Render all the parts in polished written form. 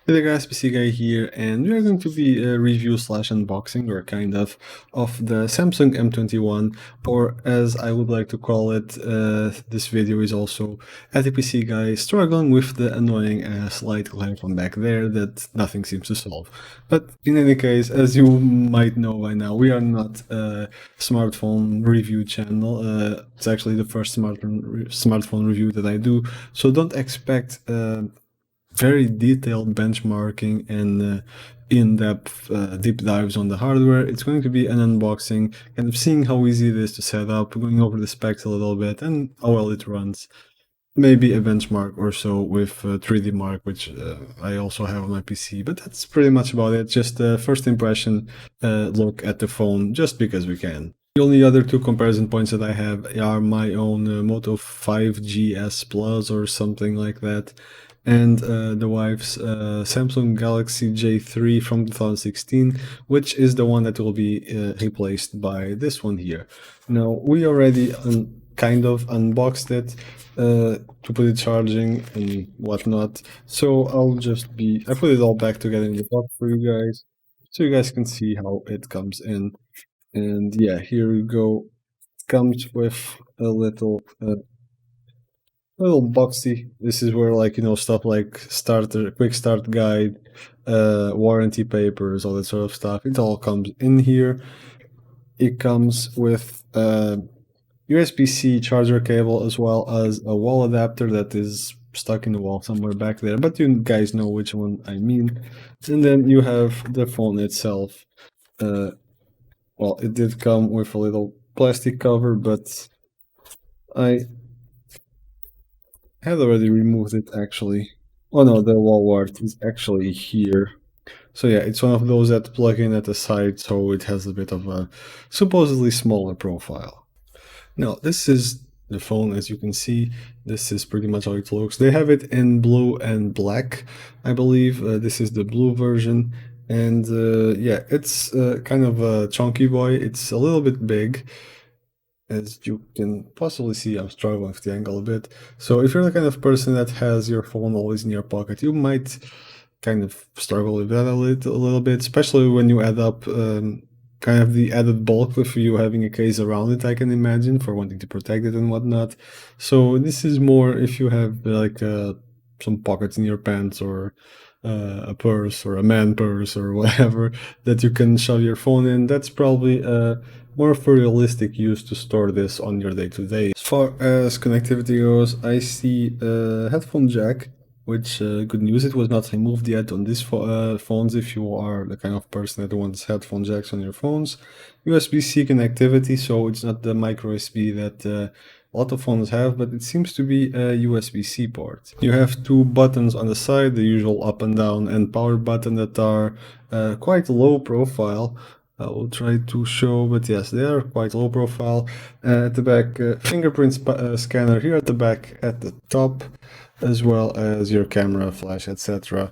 Hey there guys, PC Guy here, and we are going to be a review slash unboxing, or kind of the Samsung M21, or as I would like to call it, this video is also a PC Guy struggling with the annoying ass light glare from back there that nothing seems to solve. But in any case, as you might know by now, we are not a smartphone review channel. It's actually the first smartphone review that I do, so don't expect very detailed benchmarking and in-depth deep dives on the hardware. It's going to be an unboxing, kind of seeing how easy it is to set up, going over the specs a little bit, and how well it runs. Maybe a benchmark or so with 3D Mark, which I also have on my PC, but that's pretty much about it. Just a first impression look at the phone, just because we can. The only other two comparison points that I have are my own Moto 5GS Plus or something like that, and the wife's Samsung Galaxy J3 from 2016, which is the one that will be replaced by this one here. Now, we already kind of unboxed it to put it charging and whatnot, so I put it all back together in the box for you guys, so you guys can see how it comes in. And yeah, here we go. It comes with a little boxy. This is where, like, stuff like quick start guide, warranty papers, all that sort of stuff. It all comes in here. It comes with USB-C charger cable, as well as a wall adapter that is stuck in the wall somewhere back there, but you guys know which one I mean. And then you have the phone itself. Well, it did come with a little plastic cover, but I had already removed it, actually. Oh no, the wall wart is actually here. So yeah, it's one of those that plug in at the side, so it has a bit of a supposedly smaller profile. Now, this is the phone, as you can see. This is pretty much how it looks. They have it in blue and black, I believe. This is the blue version. And yeah, it's kind of a chunky boy. It's a little bit big. As you can possibly see, I'm struggling with the angle a bit. So if you're the kind of person that has your phone always in your pocket, you might kind of struggle with that a little bit, especially when you add up kind of the added bulk with you having a case around it, I can imagine, for wanting to protect it and whatnot. So this is more if you have like some pockets in your pants, or a purse, or a man purse, or whatever, that you can shove your phone in. That's probably more of a realistic use to store this on your day-to-day. As far as connectivity goes, I see a headphone jack, which good news, it was not removed yet on these phones if you are the kind of person that wants headphone jacks on your phones. USB-C connectivity, so it's not the micro USB that a lot of phones have, but it seems to be a USB-C port. You have two buttons on the side, the usual up and down and power button, that are quite low profile. I will try to show, but yes, they are quite low profile. At the back, fingerprint scanner here at the back at the top, as well as your camera, flash, etc.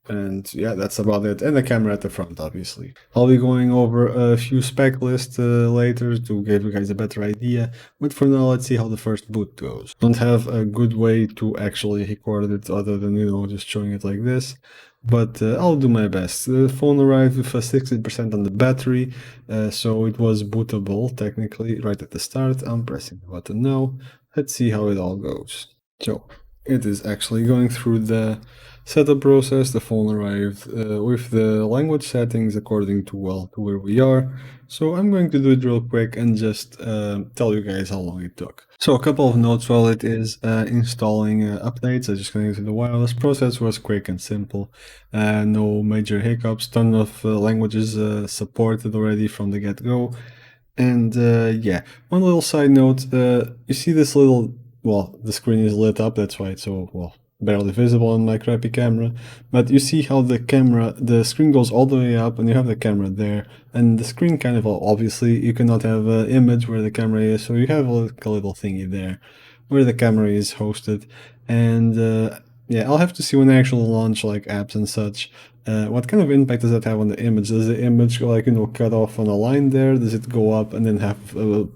And yeah, that's about it. And the camera at the front, obviously. I'll be going over a few spec lists later to give you guys a better idea. But for now, let's see how the first boot goes. Don't have a good way to actually record it other than, just showing it like this. But I'll do my best. The phone arrived with a 60% on the battery, so it was bootable technically right at the start. I'm pressing the button now. Let's see how it all goes. So it is actually going through the setup process. The phone arrived with the language settings according to, well, to where we are. So I'm going to do it real quick and just tell you guys how long it took. So a couple of notes while it is installing updates. I just connected to the wireless. Process was quick and simple. No major hiccups. Ton of languages supported already from the get-go. And yeah, one little side note, you see this little, well, the screen is lit up, that's why it's so, well, barely visible on my crappy camera, but you see how the screen goes all the way up and you have the camera there, and the screen kind of, obviously you cannot have an image where the camera is, so you have like a little thingy there where the camera is hosted. And yeah, I'll have to see when I actually launch like apps and such, What kind of impact does that have on the image? Does the image like cut off on a line there? Does it go up and then have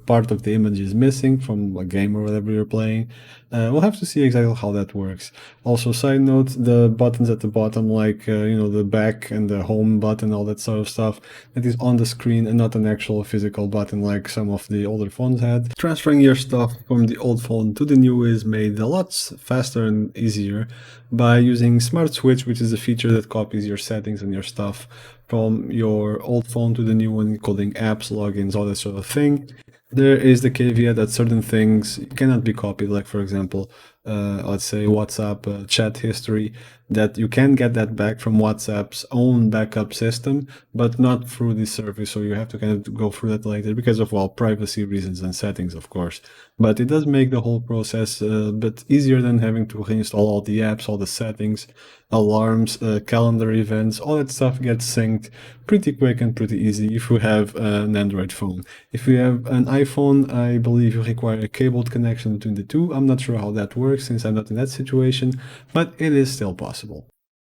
part of the image is missing from a game or whatever you're playing? We'll have to see exactly how that works. Also, side note, the buttons at the bottom, like the back and the home button, all that sort of stuff, that is on the screen and not an actual physical button like some of the older phones had. Transferring your stuff from the old phone to the new is made a lot faster and easier by using Smart Switch, which is a feature that copies your settings and your stuff from your old phone to the new one, including apps, logins, all that sort of thing. There is the caveat that certain things cannot be copied, like for example, let's say WhatsApp chat history, that you can get that back from WhatsApp's own backup system, but not through this service. So you have to kind of go through that later because of, well, privacy reasons and settings, of course. But it does make the whole process a bit easier than having to reinstall all the apps, all the settings, alarms, calendar events, all that stuff gets synced pretty quick and pretty easy if you have an Android phone. If you have an iPhone, I believe you require a cabled connection between the two. I'm not sure how that works since I'm not in that situation, but it is still possible.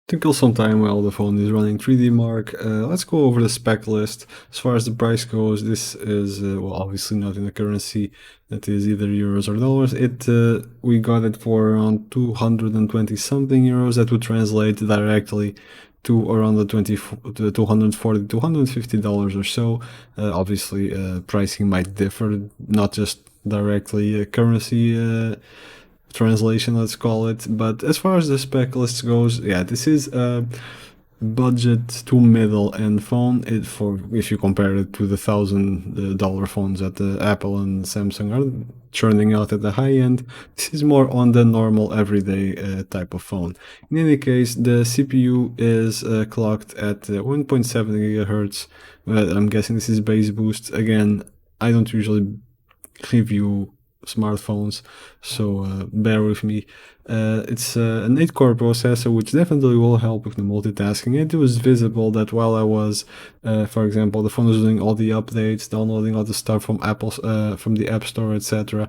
To kill some time while the phone is running 3D Mark, let's go over the spec list. As far as the price goes, this is, well, obviously not in a currency that is either euros or dollars. We got it for around 220 something euros. That would translate directly to around the $240 to $250 or so. Obviously, pricing might differ, not just directly currency translation, let's call it. But as far as the spec list goes, yeah, this is a budget to middle end phone. If you compare it to the $1,000 phones that Apple and Samsung are churning out at the high end, this is more on the normal everyday type of phone. In any case, the CPU is clocked at 1.7 gigahertz. I'm guessing this is base boost. Again, I don't usually review smartphones, so bear with me. It's an 8-core processor, which definitely will help with the multitasking. It was visible that while I was, for example, the phone was doing all the updates, downloading all the stuff from Apple, from the App Store, etc.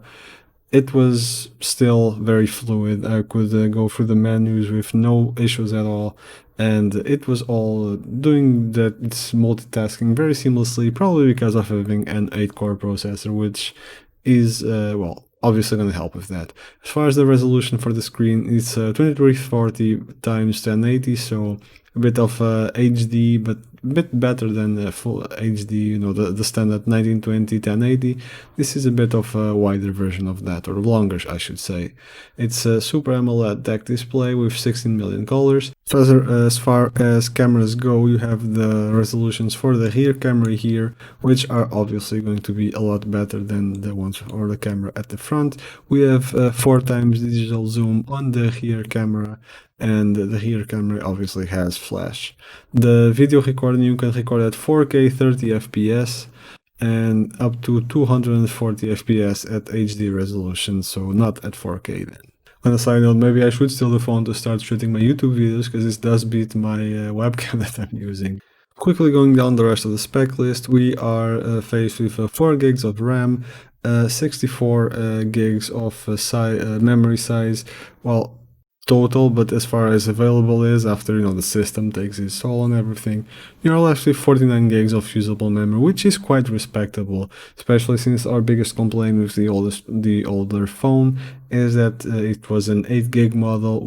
It was still very fluid. I could go through the menus with no issues at all, and it was all doing that. It's multitasking very seamlessly, probably because of having an 8-core processor, which is, well, obviously going to help with that. As far as the resolution for the screen, it's 2340 times 1080, so a bit of HD, but a bit better than full HD, the standard 1920 1080. This is a bit of a wider version of that, or longer, I should say. It's a Super AMOLED DeC display with 16 million colors. As far as cameras go, you have the resolutions for the rear camera here, which are obviously going to be a lot better than the ones for the camera at the front. We have 4 times digital zoom on the rear camera, and the rear camera obviously has flash. The video recording, you can record at 4K 30 FPS and up to 240 FPS at HD resolution, so not at 4K then. On a side note, maybe I should steal the phone to start shooting my YouTube videos, because this does beat my webcam that I'm using. Quickly going down the rest of the spec list, we are faced with 4 gigs of RAM, 64 gigs of memory size, well, total, but as far as available is, after the system takes its toll on everything, you're left with 49 gigs of usable memory, which is quite respectable, especially since our biggest complaint with the older phone is that it was an 8 gig model,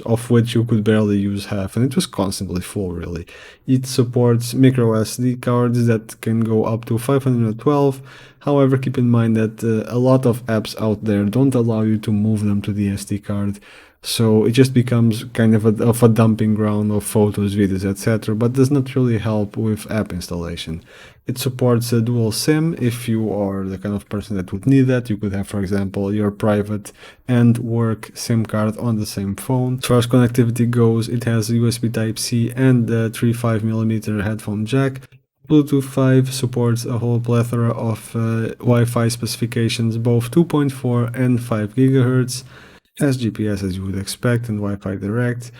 of which you could barely use half, and it was constantly full, really. It supports micro SD cards that can go up to 512. However, keep in mind that a lot of apps out there don't allow you to move them to the SD card. So it just becomes kind of a dumping ground of photos, videos, etc., but does not really help with app installation. It supports a dual SIM if you are the kind of person that would need that. You could have, for example, your private and work SIM card on the same phone. As far as connectivity goes, it has USB Type-C and a 3.5mm headphone jack. Bluetooth 5 supports a whole plethora of Wi-Fi specifications, both 2.4 and 5 GHz. Has GPS as you would expect and Wi-Fi Direct.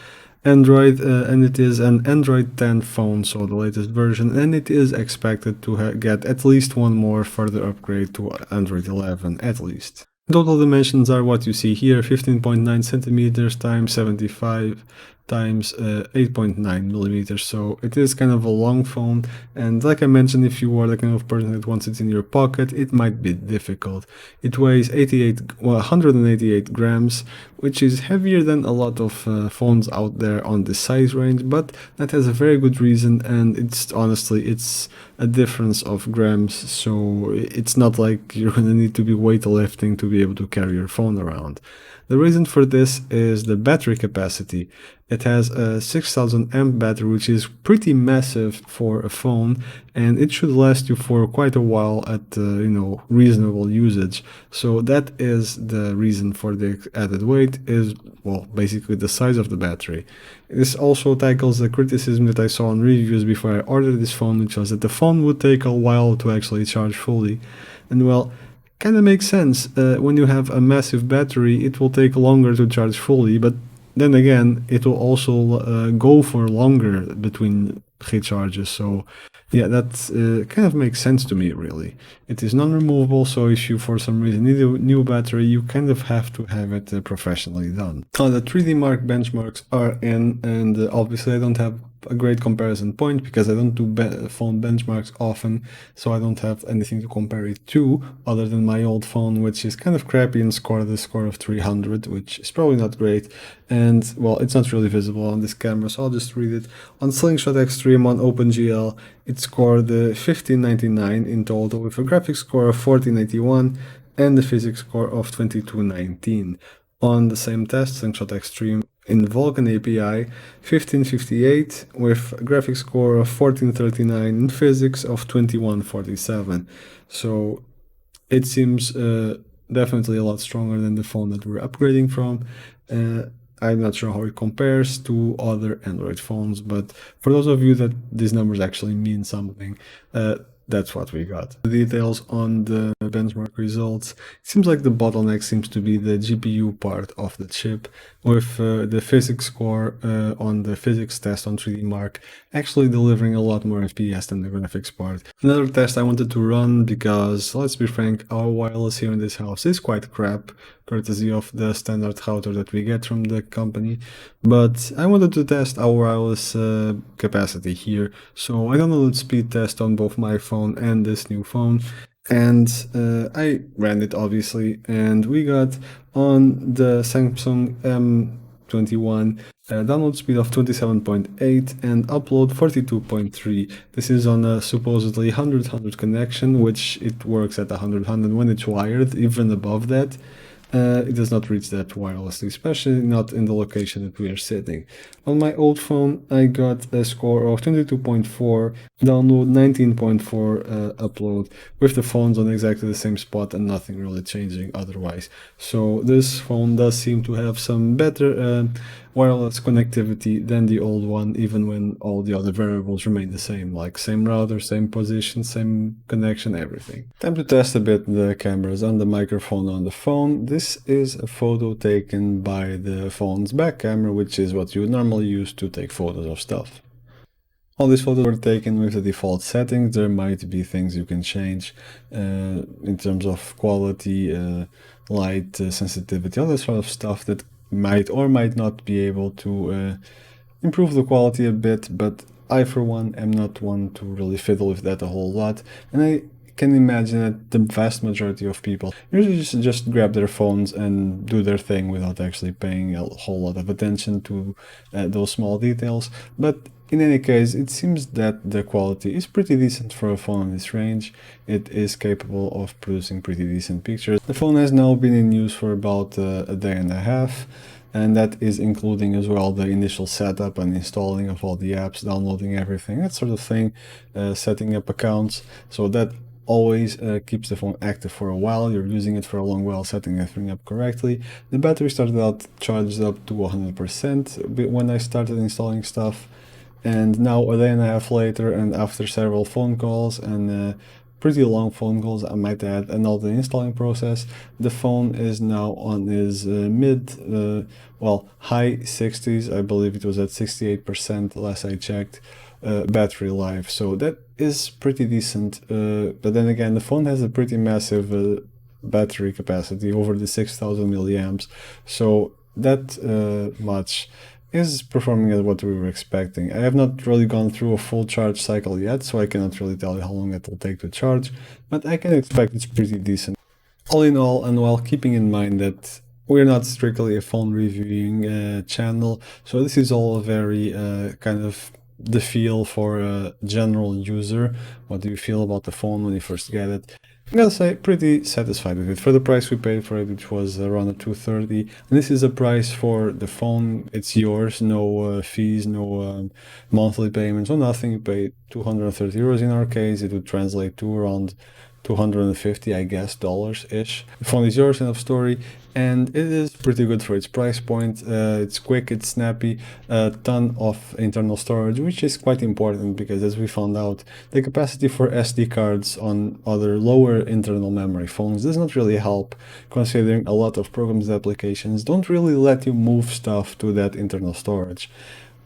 Android, and it is an Android 10 phone, so the latest version, and it is expected to get at least one more further upgrade to Android 11 at least. Total dimensions are what you see here: 15.9 centimeters times 75 times 8.9 millimeters, so it is kind of a long phone, and like I mentioned, if you are the kind of person that wants it in your pocket, it might be difficult. It weighs 188 grams, which is heavier than a lot of phones out there on this size range, but that has a very good reason, and it's honestly, it's a difference of grams, so it's not like you're gonna need to be weightlifting to be able to carry your phone around. The reason for this is the battery capacity. It has a 6000 amp battery, which is pretty massive for a phone, and it should last you for quite a while at reasonable usage. So that is the reason for the added weight, is, well, basically the size of the battery. This also tackles the criticism that I saw on reviews before I ordered this phone, which was that the phone would take a while to actually charge fully. And well, kind of makes sense. When you have a massive battery, it will take longer to charge fully, but then again, it will also go for longer between recharges. So yeah, that kind of makes sense to me, really. It is non-removable, so if you for some reason need a new battery, you kind of have to have it professionally done. The 3D Mark benchmarks are in, and obviously I don't have a great comparison point because I don't do phone benchmarks often, so I don't have anything to compare it to other than my old phone, which is kind of crappy and scored a score of 300, which is probably not great. And well, it's not really visible on this camera, so I'll just read it. On Slingshot Extreme on OpenGL, it scored 1599 in total, with a graphics score of 1481 and a physics score of 2219. On the same test, Slingshot Extreme, in Vulkan API, 1558 with a graphics score of 1439 and physics of 2147. So it seems definitely a lot stronger than the phone that we're upgrading from. I'm not sure how it compares to other Android phones, but for those of you that these numbers actually mean something, that's what we got. The details on the benchmark results. It seems like the bottleneck seems to be the GPU part of the chip, with the physics score on the physics test on 3D Mark actually delivering a lot more FPS than the graphics part. Another test I wanted to run because, let's be frank, our wireless here in this house is quite crap, courtesy of the standard router that we get from the company, but I wanted to test our wireless capacity here, so I downloaded speed test on both my phone and this new phone, and I ran it obviously, and we got on the Samsung M21 download speed of 27.8 and upload 42.3. This is on a supposedly 100-100 connection, which it works at 100-100 when it's wired. Even above that, it does not reach that wirelessly, especially not in the location that we are sitting. On my old phone, I got a score of 22.4, download 19.4, upload, with the phones on exactly the same spot and nothing really changing otherwise. So this phone does seem to have some better wireless connectivity than the old one, even when all the other variables remain the same, like same router, same position, same connection, everything. Time to test a bit the cameras and the microphone on the phone. This is a photo taken by the phone's back camera, which is what you would normally use to take photos of stuff. All these photos were taken with the default settings. There might be things you can change in terms of quality, light, sensitivity, all that sort of stuff that might or might not be able to improve the quality a bit, but I for one am not one to really fiddle with that a whole lot, and I can imagine that the vast majority of people usually just grab their phones and do their thing without actually paying a whole lot of attention to those small details. But in any case, it seems that the quality is pretty decent for a phone in this range. It is capable of producing pretty decent pictures. The phone has now been in use for about a day and a half, and that is including as well the initial setup and installing of all the apps, downloading everything, that sort of thing, setting up accounts. So that always keeps the phone active for a while. You're using it for a long while, setting everything up correctly. The battery started out charged up to 100% when I started installing stuff, and now a day and a half later, and after several phone calls and pretty long phone calls I might add, and all the installing process, the phone is now on its high 60s. I believe it was at 68% last I checked, battery life, so that is pretty decent, but then again, the phone has a pretty massive battery capacity, over the 6000 milliamps, so that much is performing at what we were expecting. I have not really gone through a full charge cycle yet, so I cannot really tell you how long it will take to charge, but I can expect it's pretty decent. All in all, and while keeping in mind that we're not strictly a phone reviewing channel, so this is all very kind of the feel for a general user. What do you feel about the phone when you first get it? I gotta say, pretty satisfied with it. For the price we paid for it, which was around 230, and this is a price for the phone. It's yours, no fees, no monthly payments, no nothing. You pay 230 euros in our case. It would translate to around 250, I guess, dollars-ish. The phone is yours, end of story, and it is pretty good for its price point. It's quick, it's snappy, a ton of internal storage, which is quite important because, as we found out, the capacity for SD cards on other lower internal memory phones does not really help, considering a lot of programs and applications don't really let you move stuff to that internal storage,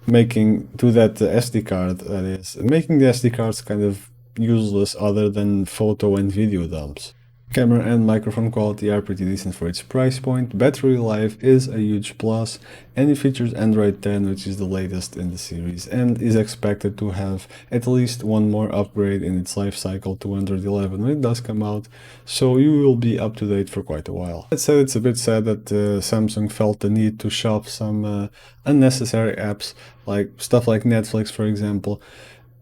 making to that SD card, that is, making the SD cards kind of useless other than photo and video dumps. Camera and microphone quality are pretty decent for its price point. Battery life is a huge plus, and it features Android 10, which is the latest in the series, and is expected to have at least one more upgrade in its life cycle to Android 11 when it does come out, so you will be up to date for quite a while. That said, it's a bit sad that Samsung felt the need to shove some unnecessary apps, like stuff like Netflix, for example.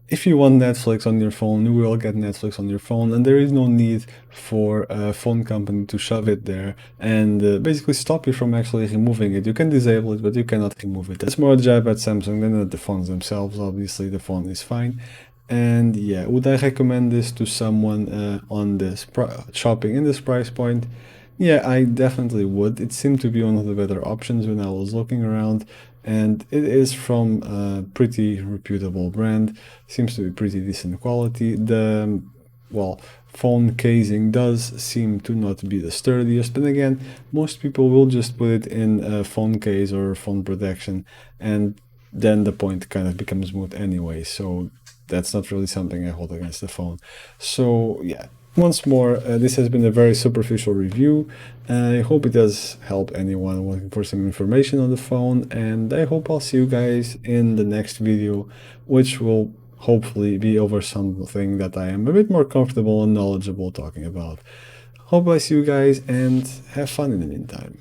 If you want Netflix on your phone, you will get Netflix on your phone, and there is no need for a phone company to shove it there and basically stop you from actually removing it. You can disable it, but you cannot remove it. That's more a jab at Samsung than at the phones themselves. Obviously, the phone is fine. And yeah, would I recommend this to someone on this shopping in this price point? Yeah, I definitely would. It seemed to be one of the better options when I was looking around, and it is from a pretty reputable brand. Seems to be pretty decent quality. The, well, phone casing does seem to not be the sturdiest, but again, most people will just put it in a phone case or phone protection, and then the point kind of becomes moot anyway. So that's not really something I hold against the phone. So yeah, once more, this has been a very superficial review. I hope it does help anyone looking for some information on the phone, and I hope I'll see you guys in the next video, which will hopefully be over something that I am a bit more comfortable and knowledgeable talking about. Hope I see you guys, and have fun in the meantime.